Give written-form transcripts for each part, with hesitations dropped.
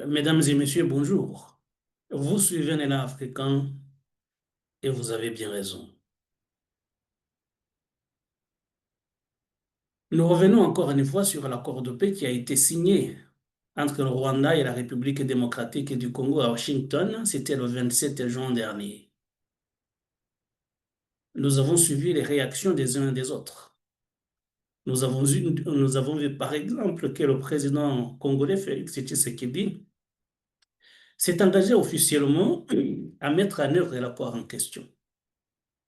Mesdames et messieurs, bonjour. Vous suivez un élan africain et vous avez bien raison. Nous revenons encore une fois sur l'accord de paix qui a été signé entre le Rwanda et la République démocratique du Congo à Washington. C'était le 27 juin dernier. Nous avons suivi les réactions des uns et des autres. Nous avons vu par exemple que le président congolais Félix Tshisekedi s'est engagé officiellement à mettre en œuvre l'accord en question.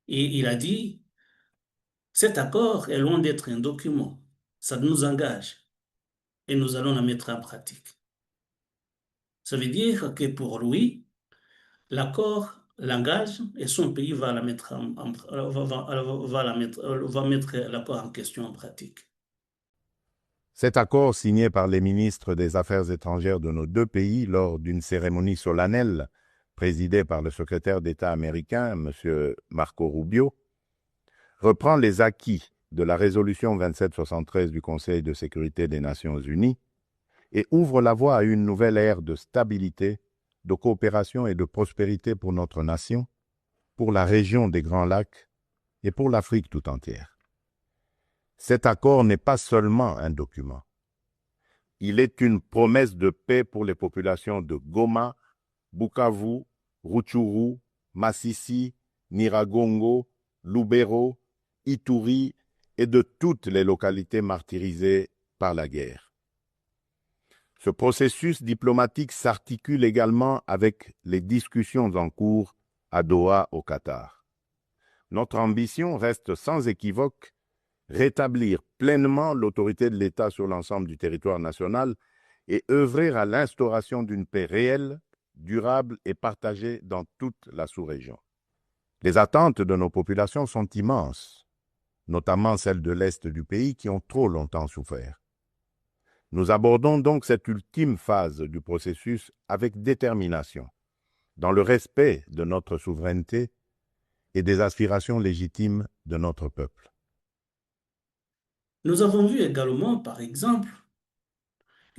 Et il a dit: cet accord est loin d'être un document. Ça nous engage et nous allons la mettre en pratique. Ça veut dire que pour lui, l'accord l'engage et son pays va la mettre va mettre l'accord en question en pratique. Cet accord signé par les ministres des Affaires étrangères de nos deux pays lors d'une cérémonie solennelle présidée par le secrétaire d'État américain, M. Marco Rubio, reprend les acquis de la résolution 2773 du Conseil de sécurité des Nations unies et ouvre la voie à une nouvelle ère de stabilité, de coopération et de prospérité pour notre nation, pour la région des Grands Lacs et pour l'Afrique tout entière. Cet accord n'est pas seulement un document. Il est une promesse de paix pour les populations de Goma, Bukavu, Rutshuru, Masisi, Nyiragongo, Lubero, Ituri et de toutes les localités martyrisées par la guerre. Ce processus diplomatique s'articule également avec les discussions en cours à Doha, au Qatar. Notre ambition reste sans équivoque rétablir pleinement l'autorité de l'État sur l'ensemble du territoire national et œuvrer à l'instauration d'une paix réelle, durable et partagée dans toute la sous-région. Les attentes de nos populations sont immenses, notamment celles de l'Est du pays qui ont trop longtemps souffert. Nous abordons donc cette ultime phase du processus avec détermination, dans le respect de notre souveraineté et des aspirations légitimes de notre peuple. Nous avons vu également, par exemple,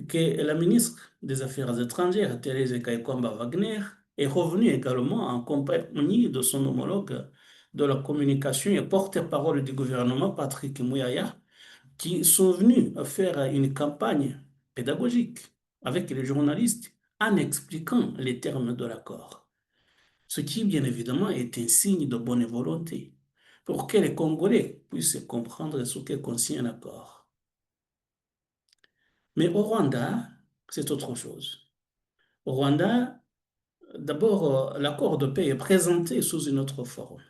que la ministre des Affaires étrangères, Thérèse Kaikwamba-Wagner, est revenue également en compagnie de son homologue de la communication et porte-parole du gouvernement, Patrick Muyaya, qui sont venus faire une campagne pédagogique avec les journalistes en expliquant les termes de l'accord. Ce qui, bien évidemment, est un signe de bonne volonté pour que les Congolais puissent comprendre ce que contient un accord. Mais au Rwanda, c'est autre chose. Au Rwanda, d'abord, l'accord de paix est présenté sous une autre forme,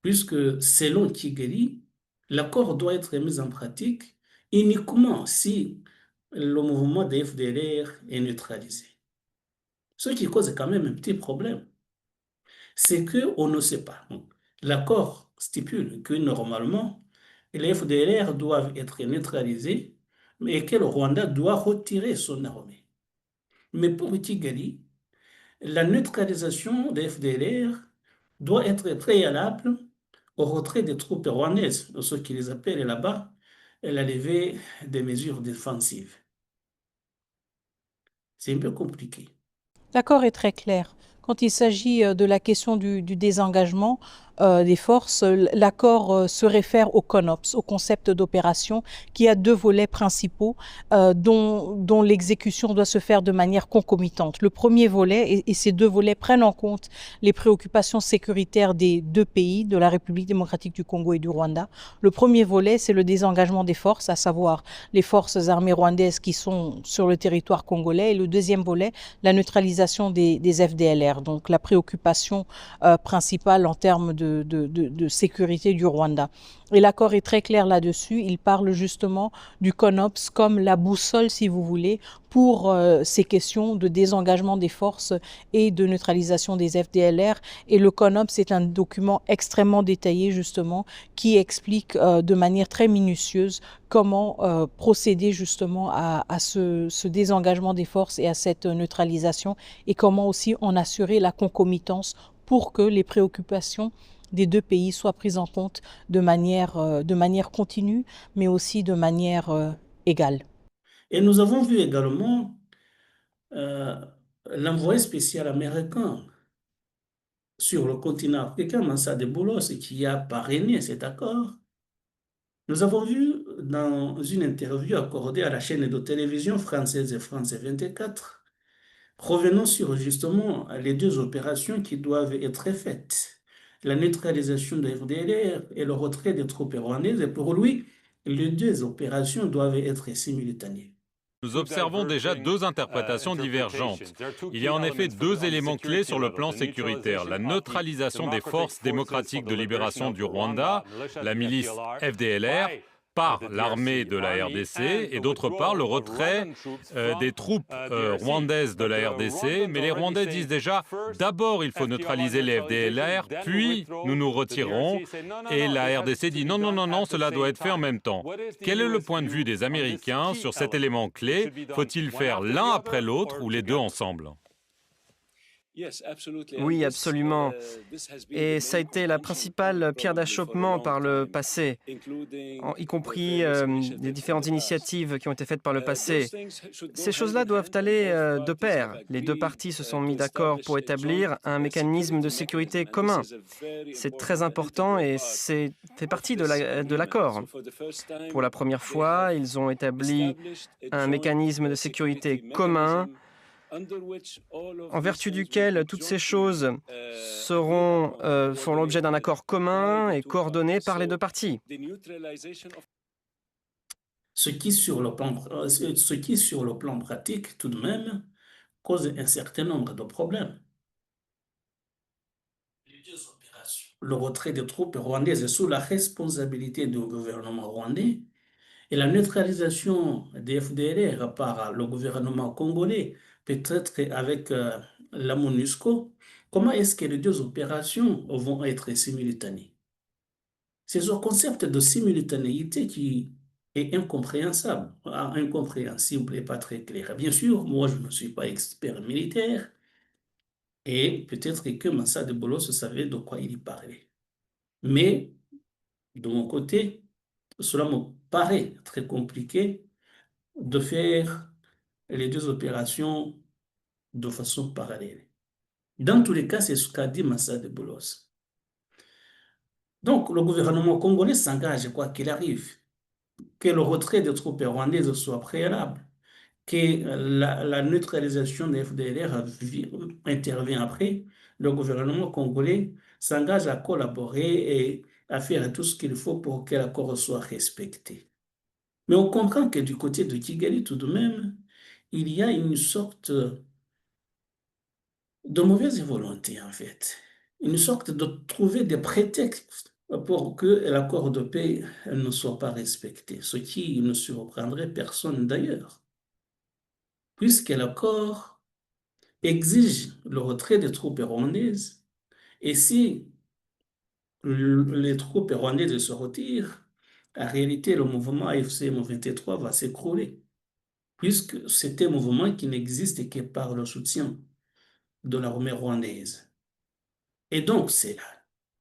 puisque selon Kigali, l'accord doit être mis en pratique uniquement si le mouvement des FDLR est neutralisé. Ce qui cause quand même un petit problème, c'est qu'on ne sait pas. L'accord stipule que normalement, les FDLR doivent être neutralisés, mais que le Rwanda doit retirer son armée. Mais pour Kigali, la neutralisation des FDLR doit être préalable au retrait des troupes rwandaises, ce qu'ils appellent là-bas la levée des mesures défensives. C'est un peu compliqué. L'accord est très clair. Quand il s'agit de la question du désengagement des forces, l'accord se réfère au CONOPS, au concept d'opération, qui a deux volets principaux dont l'exécution doit se faire de manière concomitante. Le premier volet, et ces deux volets prennent en compte les préoccupations sécuritaires des deux pays, de la République démocratique du Congo et du Rwanda. Le premier volet, c'est le désengagement des forces, à savoir les forces armées rwandaises qui sont sur le territoire congolais. Et le deuxième volet, la neutralisation des FDLR, donc la préoccupation principale en termes de sécurité du Rwanda. Et l'accord est très clair là-dessus. Il parle justement du CONOPS comme la boussole, si vous voulez, pour ces questions de désengagement des forces et de neutralisation des FDLR. Et le CONOPS est un document extrêmement détaillé, justement, qui explique de manière très minutieuse comment procéder justement à ce désengagement des forces et à cette neutralisation, et comment aussi en assurer la concomitance pour que les préoccupations des deux pays soient prises en compte de manière continue, mais aussi de manière égale. Et nous avons vu également euh, l'envoyé spécial américain sur le continent africain, Mansa de Boulos, qui a parrainé cet accord. Nous avons vu dans une interview accordée à la chaîne de télévision française France 24, revenons sur justement les deux opérations qui doivent être faites. La neutralisation de FDLR et le retrait des troupes rwandaises. Et pour lui, les deux opérations doivent être simultanées. Nous observons déjà deux interprétations divergentes. Il y a en effet deux éléments clés sur le plan sécuritaire. La neutralisation des forces démocratiques de libération du Rwanda, la milice FDLR, par l'armée de la RDC, et d'autre part le retrait des troupes rwandaises de la RDC. Mais les Rwandais disent déjà, d'abord il faut neutraliser les FDLR, puis nous nous retirerons. Et la RDC dit non, non, non, non, cela doit être fait en même temps. Quel est le point de vue des Américains sur cet élément clé? Faut-il faire l'un après l'autre ou les deux ensemble? Oui, absolument. Et ça a été la principale pierre d'achoppement par le passé, y compris les différentes initiatives qui ont été faites par le passé. Ces choses-là doivent aller de pair. Les deux parties se sont mis d'accord pour établir un mécanisme de sécurité commun. C'est très important et c'est fait partie de l'accord. Pour la première fois, ils ont établi un mécanisme de sécurité commun en vertu duquel toutes ces choses feront l'objet d'un accord commun et coordonné par les deux parties. Ce qui, sur le plan pratique, tout de même, cause un certain nombre de problèmes. Les deux opérations. Le retrait des troupes rwandaises sous la responsabilité du gouvernement rwandais et la neutralisation des FDLR par le gouvernement congolais, peut-être avec la MONUSCO, comment est-ce que les deux opérations vont être simultanées? C'est ce concept de simultanéité qui est incompréhensible et pas très clair. Bien sûr, moi, je ne suis pas expert militaire et peut-être que Massa de Bolos savait de quoi il parlait. Mais, de mon côté, cela me paraît très compliqué de faire les deux opérations de façon parallèle. Dans tous les cas, c'est ce qu'a dit Massa de Boulos. Donc, le gouvernement congolais s'engage, quoi qu'il arrive, que le retrait des troupes rwandaises soit préalable, que la neutralisation des FDLR intervient après. Le gouvernement congolais s'engage à collaborer et à faire tout ce qu'il faut pour que l'accord soit respecté. Mais on comprend que du côté de Kigali, tout de même, il y a une sorte de mauvaise volonté, en fait. Une sorte de trouver des prétextes pour que l'accord de paix ne soit pas respecté, ce qui ne surprendrait personne d'ailleurs, puisque l'accord exige le retrait des troupes rwandaises, et si les troupes rwandaises se retirent, en réalité, le mouvement AFC M23 va s'écrouler, puisque c'est un mouvement qui n'existe que par le soutien de l'armée rwandaise. Et donc, c'est là.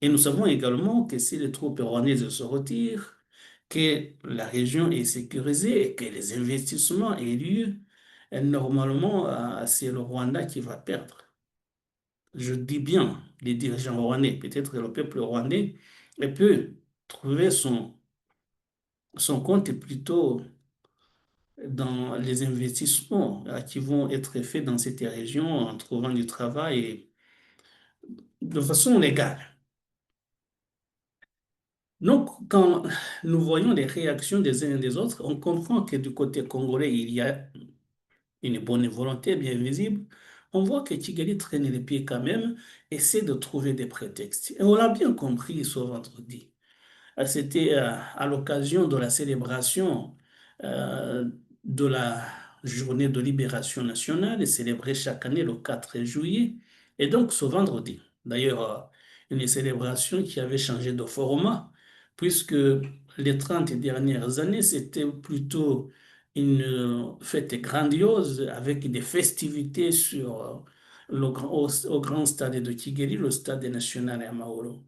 Et nous savons également que si les troupes rwandaises se retirent, que la région est sécurisée et que les investissements aient lieu, normalement, c'est le Rwanda qui va perdre. Je dis bien les dirigeants rwandais, peut-être le peuple rwandais, peut trouver son compte plutôt dans les investissements qui vont être faits dans cette région en trouvant du travail et de façon légale. Donc, quand nous voyons les réactions des uns et des autres, on comprend que du côté congolais, il y a une bonne volonté bien visible. On voit que Kigali traîne les pieds quand même, essaie de trouver des prétextes. Et on l'a bien compris ce vendredi. C'était à l'occasion de la célébration euh, de la journée de libération nationale, célébrée chaque année le 4 juillet. Et donc ce vendredi, d'ailleurs, une célébration qui avait changé de format, puisque les 30 dernières années, c'était plutôt une fête grandiose avec des festivités sur au grand stade de Kigali, le stade national à Mahoro.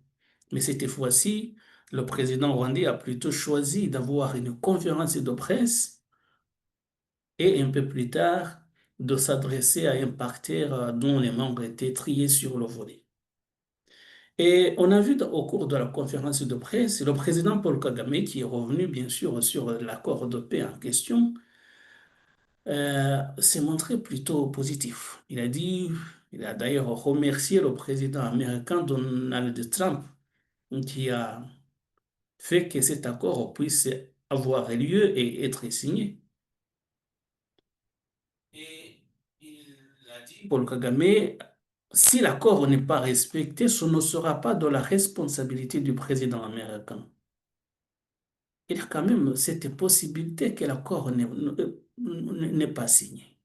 Mais cette fois-ci, le président rwandais a plutôt choisi d'avoir une conférence de presse et un peu plus tard de s'adresser à un parterre dont les membres étaient triés sur le volet. Et on a vu au cours de la conférence de presse, le président Paul Kagame, qui est revenu bien sûr sur l'accord de paix en question, s'est montré plutôt positif. Il a d'ailleurs remercié le président américain Donald Trump, qui a fait que cet accord puisse avoir lieu et être signé. Et il a dit, Paul Kagame, si l'accord n'est pas respecté, ce ne sera pas de la responsabilité du président américain. Il y a quand même cette possibilité que l'accord n'est pas signé.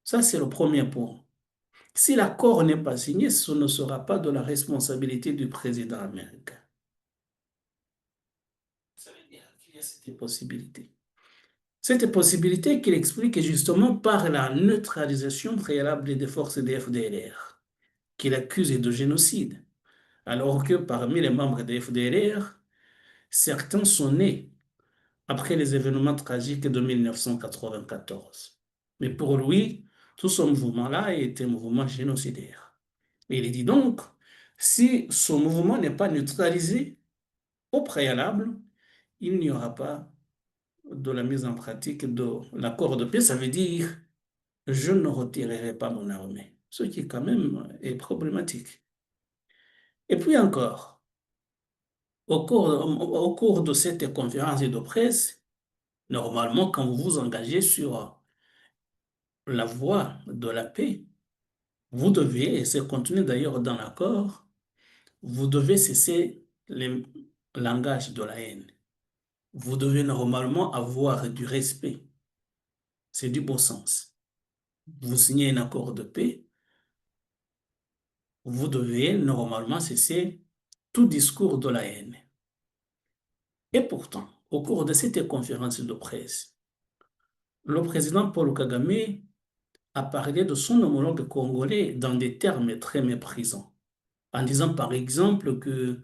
Ça, c'est le premier point. Si l'accord n'est pas signé, ce ne sera pas de la responsabilité du président américain. Ça veut dire qu'il y a cette possibilité. Cette possibilité qu'il explique justement par la neutralisation préalable des forces des FDLR, qu'il accuse de génocide, alors que parmi les membres des FDLR, certains sont nés après les événements tragiques de 1994. Mais pour lui, tout ce mouvement-là est un mouvement génocidaire. Et il dit donc, si ce mouvement n'est pas neutralisé au préalable, il n'y aura pas de la mise en pratique de l'accord de paix. Ça veut dire, je ne retirerai pas mon armée, ce qui quand même est problématique. Et puis encore, au cours de cette conférence de presse, normalement, quand vous vous engagez sur la voie de la paix, vous devez, et c'est contenu d'ailleurs dans l'accord, vous devez cesser le langage de la haine. Vous devez normalement avoir du respect. C'est du bon sens. Vous signez un accord de paix, vous devez normalement cesser tout discours de la haine. Et pourtant, au cours de cette conférence de presse, le président Paul Kagame a parlé de son homologue congolais dans des termes très méprisants, en disant par exemple que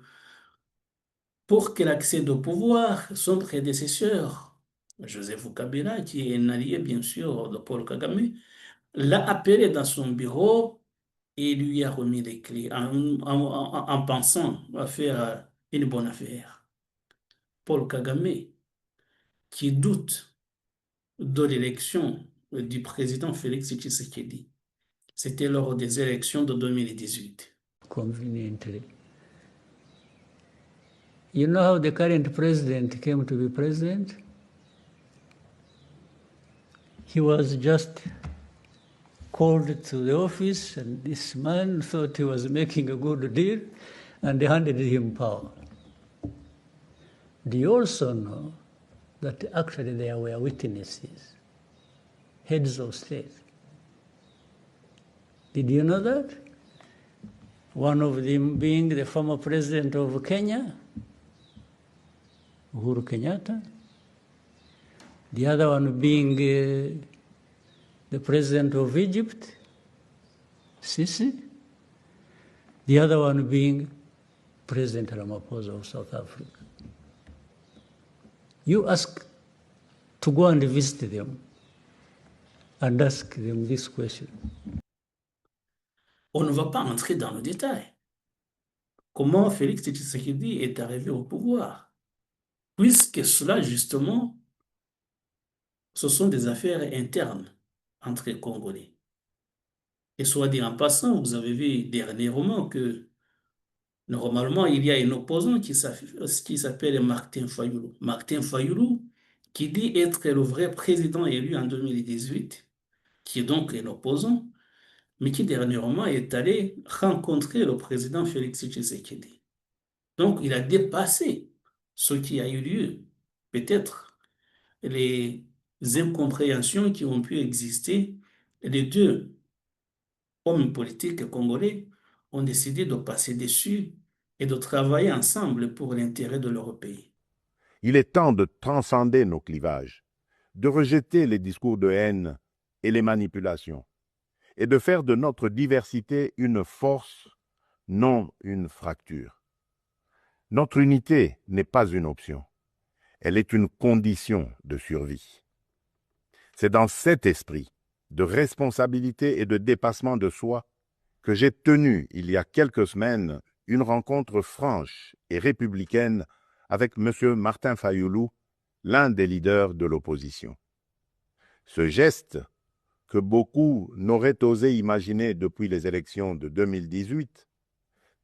pour qu'il accède au pouvoir, son prédécesseur, Joseph Kabila, qui est un allié bien sûr de Paul Kagame, l'a appelé dans son bureau et lui a remis les clés en pensant à faire une bonne affaire. Paul Kagame, qui doute de l'élection du président Félix Tshisekedi, c'était lors des élections de 2018. Conveniently. You know how the current president came to be president? He was just called to the office, and this man thought he was making a good deal, and they handed him power. Do you also know that actually there were witnesses, heads of state? Did you know that? One of them being the former president of Kenya, Uhuru Kenyatta. The other one being the president of Egypt, Sisi. The other one being President Ramaphosa of South Africa. You ask to go and visit them and ask them this question. On ne va pas entrer dans le détail. Comment Félix Tshisekedi est arrivé au pouvoir? Puisque cela, justement, ce sont des affaires internes entre les Congolais. Et soit dit en passant, vous avez vu dernièrement que normalement, il y a un opposant qui s'appelle Martin Fayulu. Martin Fayulu, qui dit être le vrai président élu en 2018, qui est donc un opposant, mais qui dernièrement est allé rencontrer le président Félix Tshisekedi. Donc, il a dépassé ce qui a eu lieu. Peut-être les incompréhensions qui ont pu exister, les deux hommes politiques congolais ont décidé de passer dessus et de travailler ensemble pour l'intérêt de leur pays. Il est temps de transcender nos clivages, de rejeter les discours de haine et les manipulations, et de faire de notre diversité une force, non une fracture. Notre unité n'est pas une option, elle est une condition de survie. C'est dans cet esprit de responsabilité et de dépassement de soi que j'ai tenu il y a quelques semaines une rencontre franche et républicaine avec M. Martin Fayoulou, l'un des leaders de l'opposition. Ce geste, que beaucoup n'auraient osé imaginer depuis les élections de 2018,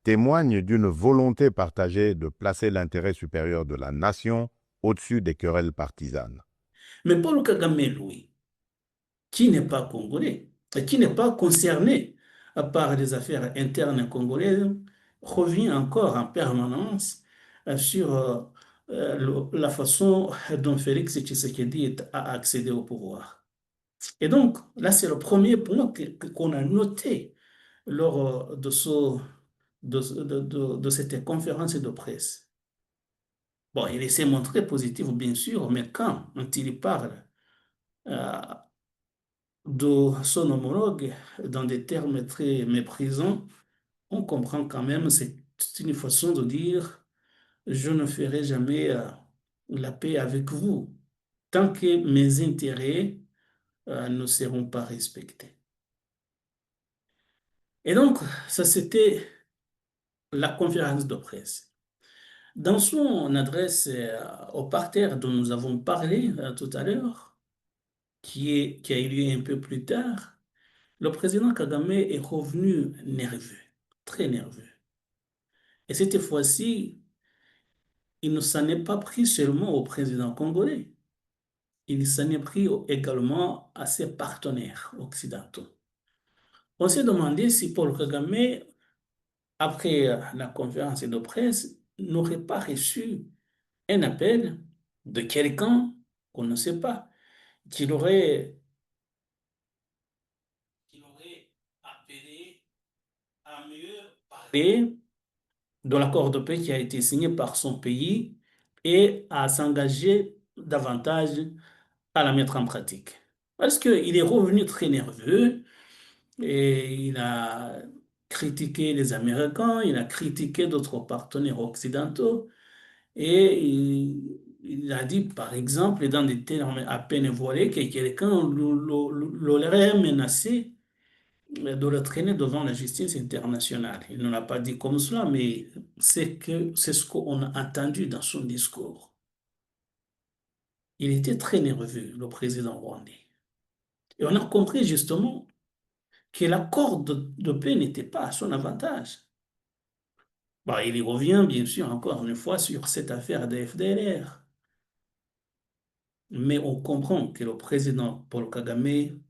témoigne d'une volonté partagée de placer l'intérêt supérieur de la nation au-dessus des querelles partisanes. Mais Paul Kagame, lui, qui n'est pas congolais, et qui n'est pas concerné par les affaires internes congolaises, revient encore en permanence sur la façon dont Félix Tshisekedi a accédé au pouvoir. Et donc, là, c'est le premier point qu'on a noté lors de cette conférence de presse. Bon, il s'est montré positif, bien sûr, mais quand il parle euh, de son homologue dans des termes très méprisants, on comprend quand même, c'est une façon de dire, je ne ferai jamais la paix avec vous tant que mes intérêts ne seront pas respectés. Et donc, ça c'était la conférence de presse. Dans son adresse au parterre dont nous avons parlé tout à l'heure, qui a eu lieu un peu plus tard, le président Kagame est revenu nerveux, très nerveux. Et cette fois-ci, il ne s'en est pas pris seulement au président congolais, il s'en est pris également à ses partenaires occidentaux. On s'est demandé si Paul Kagame, après la conférence de presse, n'aurait pas reçu un appel de quelqu'un qu'on ne sait pas, qui l'aurait appelé à mieux parler de l'accord de paix qui a été signé par son pays et à s'engager davantage à la mettre en pratique. Parce qu'il est revenu très nerveux et il a critiqué les Américains, il a critiqué d'autres partenaires occidentaux et il a dit, par exemple, dans des termes à peine voilés, que quelqu'un l'aurait menacé de le traîner devant la justice internationale. Il ne l'a pas dit comme cela, mais c'est ce qu'on a entendu dans son discours. Il était très nerveux, le président rwandais. Et on a compris justement que l'accord de paix n'était pas à son avantage. Bon, il y revient bien sûr encore une fois sur cette affaire de FDLR. Mais on comprend que le président Paul Kagame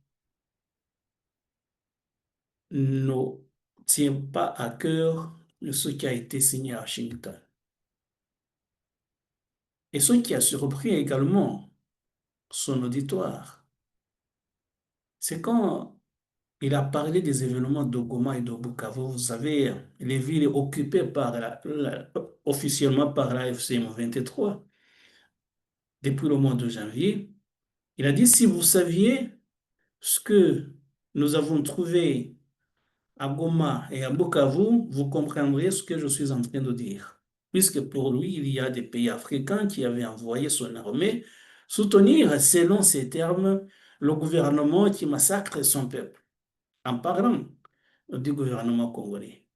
ne tient pas à cœur ce qui a été signé à Washington. Et ce qui a surpris également son auditoire, c'est quand il a parlé des événements de Goma et de Bukavu. Vous savez, les villes occupées officiellement par la FCM 23 depuis le mois de janvier. Il a dit, si vous saviez ce que nous avons trouvé à Goma et à Bukavu, vous comprendrez ce que je suis en train de dire. Puisque pour lui, il y a des pays africains qui avaient envoyé son armée soutenir, selon ces termes, le gouvernement qui massacre son peuple, en parlant du gouvernement congolais.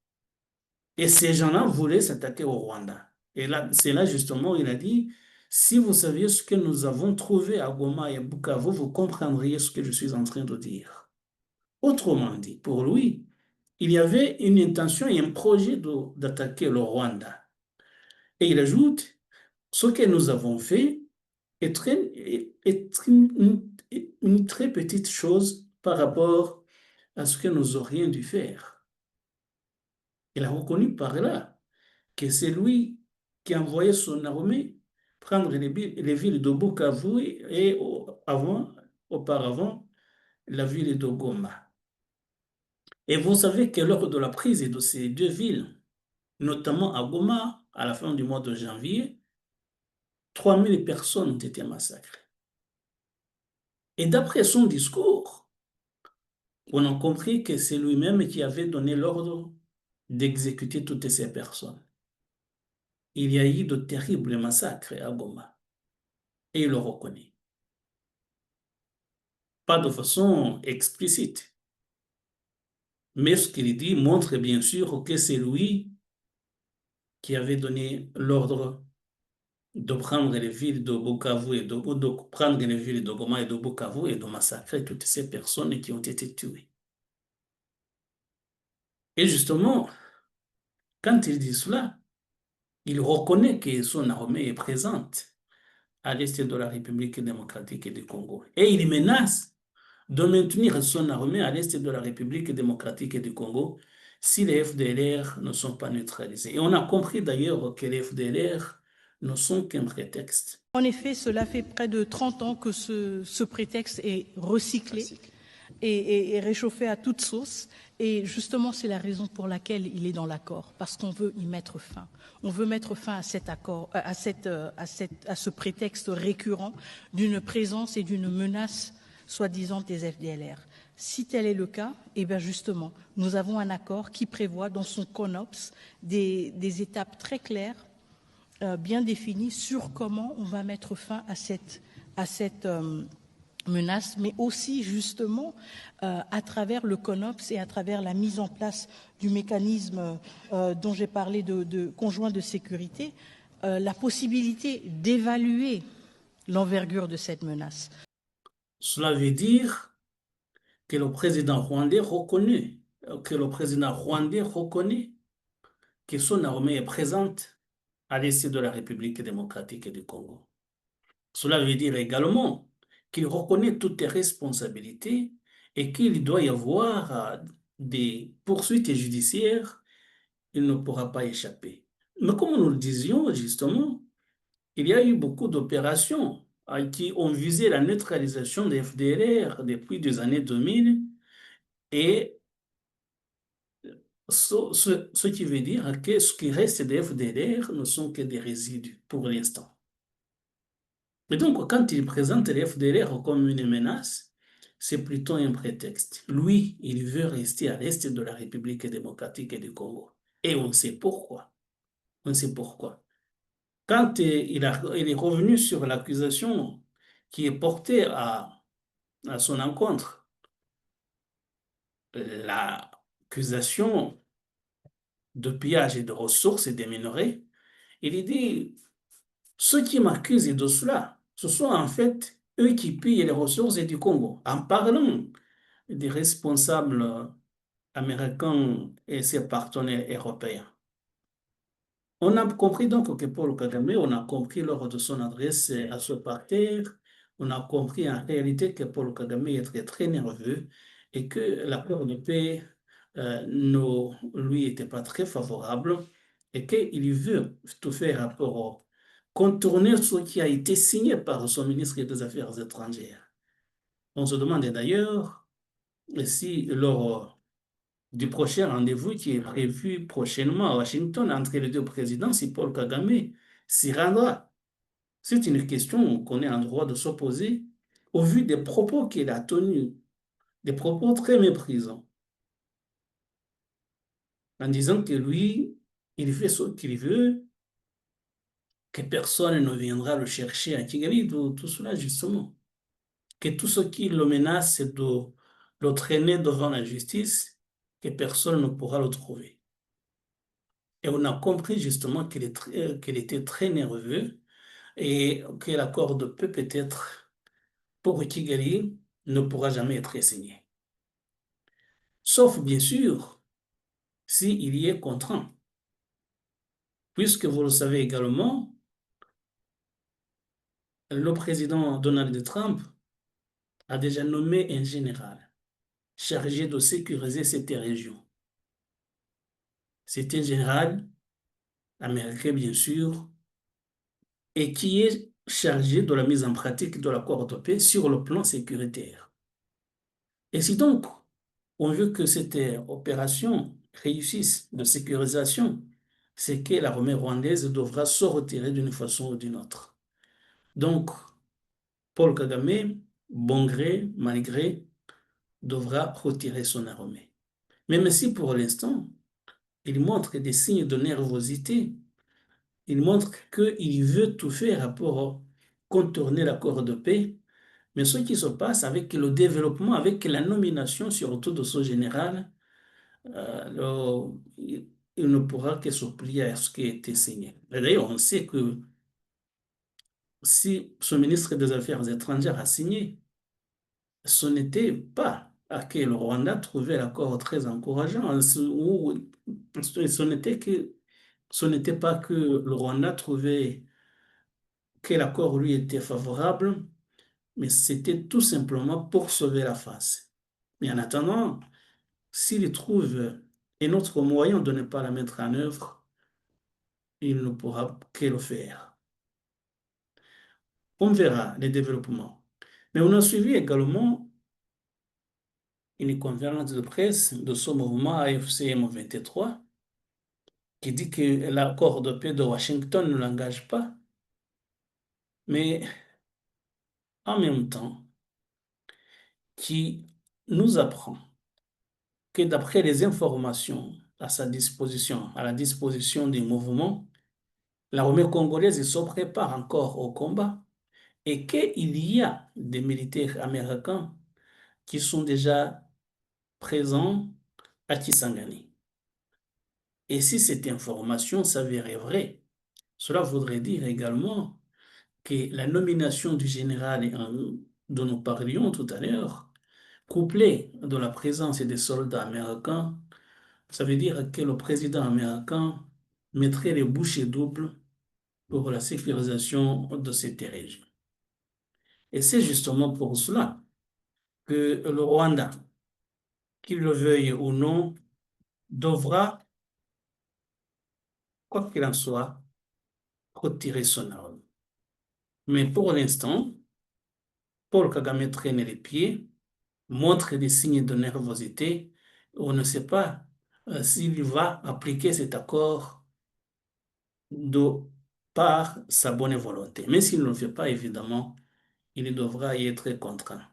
Et ces gens-là voulaient s'attaquer au Rwanda. Et là, c'est là justement où il a dit, si vous saviez ce que nous avons trouvé à Goma et à Bukavu, vous comprendriez ce que je suis en train de dire. Autrement dit, pour lui, il y avait une intention et un projet d'attaquer le Rwanda. Et il ajoute, ce que nous avons fait est une très petite chose par rapport à ce que nous aurions dû faire. Il a reconnu par là que c'est lui qui a envoyé son armée prendre les villes de Bukavu et auparavant, la ville de Goma. Et vous savez que lors de la prise de ces deux villes, notamment à Goma, à la fin du mois de janvier, 3000 personnes ont été massacrées. Et d'après son discours, on a compris que c'est lui-même qui avait donné l'ordre d'exécuter toutes ces personnes. Il y a eu de terribles massacres à Goma. Et il le reconnaît. pas de façon explicite. Mais ce qu'il dit montre bien sûr que c'est lui qui avait donné l'ordre de prendre les villes de Bukavu et de prendre les villes de Goma et de Bukavu et de massacrer toutes ces personnes qui ont été tuées. Et justement, quand il dit cela, il reconnaît que son armée est présente à l'est de la République démocratique du Congo. Et il menace de maintenir son armée à l'est de la République démocratique du Congo si les FDLR ne sont pas neutralisés. Et on a compris d'ailleurs que les FDLR ne sont qu'un prétexte. En effet, cela fait près de 30 ans que ce prétexte est recyclé et réchauffé à toute sauce. Et justement, c'est la raison pour laquelle il est dans l'accord, parce qu'on veut y mettre fin. On veut mettre fin à cet accord, à ce prétexte récurrent d'une présence et d'une menace soi-disant des FDLR. Si tel est le cas, eh bien justement, nous avons un accord qui prévoit dans son CONOPS des étapes très claires, bien définies sur comment on va mettre fin à cette menace, mais aussi justement à travers le CONOPS et à travers la mise en place du mécanisme dont j'ai parlé de conjoint de sécurité, la possibilité d'évaluer l'envergure de cette menace. Cela veut dire que le président rwandais reconnaît, que son armée est présente à l'est de la République démocratique du Congo. Cela veut dire également qu'il reconnaît toutes les responsabilités et qu'il doit y avoir des poursuites judiciaires, il ne pourra pas échapper. Mais comme nous le disions justement, il y a eu beaucoup d'opérations qui ont visé la neutralisation des FDLR depuis les années 2000 et ce qui veut dire que ce qui reste des FDLR ne sont que des résidus pour l'instant. Et donc, quand il présente les FDLR comme une menace, c'est plutôt un prétexte. Lui, il veut rester à l'est de la République démocratique du Congo. Et on sait pourquoi. On sait pourquoi. Quand il est revenu sur l'accusation qui est portée à son encontre, l'accusation de pillage et de ressources et des minerais, il dit, ceux qui m'accusent de cela, ce sont en fait eux qui pillent les ressources du Congo. En parlant des responsables américains et ses partenaires européens. On a compris donc que Paul Kagame, on a compris lors de son adresse à ce parterre, on a compris en réalité que Paul Kagame est très, très nerveux et que l'accord de paix ne lui était pas très favorable et qu'il veut tout faire pour contourner ce qui a été signé par son ministre des Affaires étrangères. On se demande d'ailleurs si lors du prochain rendez-vous qui est prévu prochainement à Washington entre les deux présidents, si Paul Kagame s'y rendra. C'est une question qu'on est en droit de se poser au vu des propos qu'il a tenus, des propos très méprisants, en disant que lui, il fait ce qu'il veut, que personne ne viendra le chercher à Kigali, tout cela justement, que tout ce qui le menace, c'est de le traîner devant la justice, que personne ne pourra le trouver. Et on a compris justement qu'il était très nerveux et que l'accord de paix peut-être pour Kigali ne pourra jamais être signé. Sauf bien sûr s'il y est contraint. Puisque vous le savez également, le président Donald Trump a déjà nommé un général chargé de sécuriser cette région. C'est un général américain, bien sûr, et qui est chargé de la mise en pratique de l'accord de paix sur le plan sécuritaire. Et si donc on veut que cette opération réussisse de sécurisation, c'est que l'armée rwandaise devra se retirer d'une façon ou d'une autre. Donc, Paul Kagame, bon gré, mal gré, devra retirer son armée. Même si pour l'instant, il montre des signes de nervosité, il montre qu'il veut tout faire pour contourner l'accord de paix, Mais ce qui se passe avec le développement, avec la nomination surtout de ce général, il ne pourra que se plier à ce qui a été signé. Et d'ailleurs, on sait que si ce ministre des Affaires étrangères a signé, ce n'était pas à que le Rwanda trouvait l'accord très encourageant, ce n'était pas que le Rwanda trouvait que l'accord lui était favorable, mais c'était tout simplement pour sauver la face. Mais en attendant, s'il trouve un autre moyen de ne pas la mettre en œuvre, il ne pourra que le faire. On verra les développements. Mais on a suivi également une conférence de presse de ce mouvement AFC M23 qui dit que l'accord de paix de Washington ne l'engage pas, mais en même temps, qui nous apprend que d'après les informations à sa disposition, à la disposition du mouvement, l'armée congolaise se prépare encore au combat et qu'il y a des militaires américains qui sont déjà présents à Kisangani. Et si cette information s'avérait vraie, cela voudrait dire également que la nomination du général dont nous parlions tout à l'heure, couplée de la présence des soldats américains, ça veut dire que le président américain mettrait les bouchées doubles pour la sécurisation de cette région. Et c'est justement pour cela que le Rwanda, qu'il le veuille ou non, devra, quoi qu'il en soit, retirer son arme. Mais pour l'instant, Paul Kagame traîne les pieds, montre des signes de nervosité. On ne sait pas s'il va appliquer cet accord de par sa bonne volonté. Mais s'il ne le fait pas, évidemment, il devra y être contraint.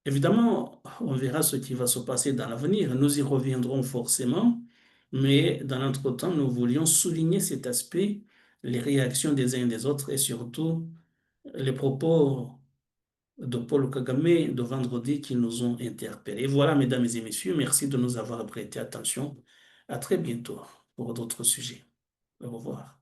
Évidemment, on verra ce qui va se passer dans l'avenir. Nous y reviendrons forcément, mais dans l'entretemps, nous voulions souligner cet aspect, les réactions des uns et des autres et surtout les propos de Paul Kagame de vendredi qui nous ont interpellés. Et voilà, mesdames et messieurs, merci de nous avoir prêté attention. À très bientôt pour d'autres sujets. Au revoir.